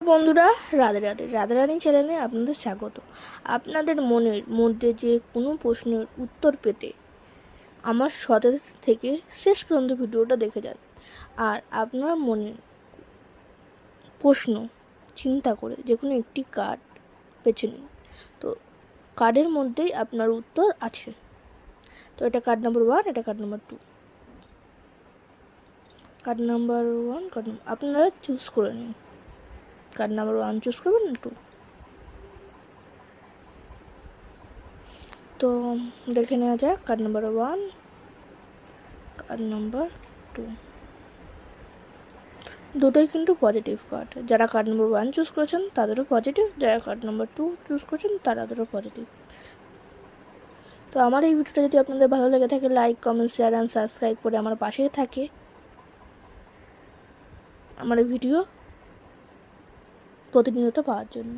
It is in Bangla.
বন্ধুরা, রাধে রাধে। রাধারানী চ্যানেলে আপনাদের স্বাগত। আপনাদের মনের মধ্যে যে কোনো প্রশ্নের উত্তর পেতে আমার সাথে থেকে শেষ পর্যন্ত ভিডিওটা দেখে যান। আর আপনার মনের প্রশ্ন চিন্তা করে যে কোনো একটি কার্ড বেছে নিন। তো কার্ডের মধ্যেই আপনার উত্তর আছে। তো এটা কার্ড নাম্বার 1, এটা কার্ড নাম্বার 2। কার্ড নাম্বার 1 আপনারা চুজ করে নিন। কার্ড নাম্বার 1 চুজ করবেন না 2। তো দেখে নেওয়া যাক কার্ড নাম্বার 1, কার্ড নাম্বার 2। দুটোই কিন্তু পজিটিভ কার্ড। যারা কার্ড নাম্বার 1 চুজ করেছেন তাদেরও পজিটিভ, যারা কার্ড নাম্বার 2 চুজ করেছেন তাদেরও পজিটিভ। তো আমার এই ভিডিওটা যদি আপনাদের ভালো লেগে থাকে, like, comment, share and subscribe করে আমার পাশেই থাকে আমার ভিডিও প্রতিনিয়ত পাওয়ার জন্য।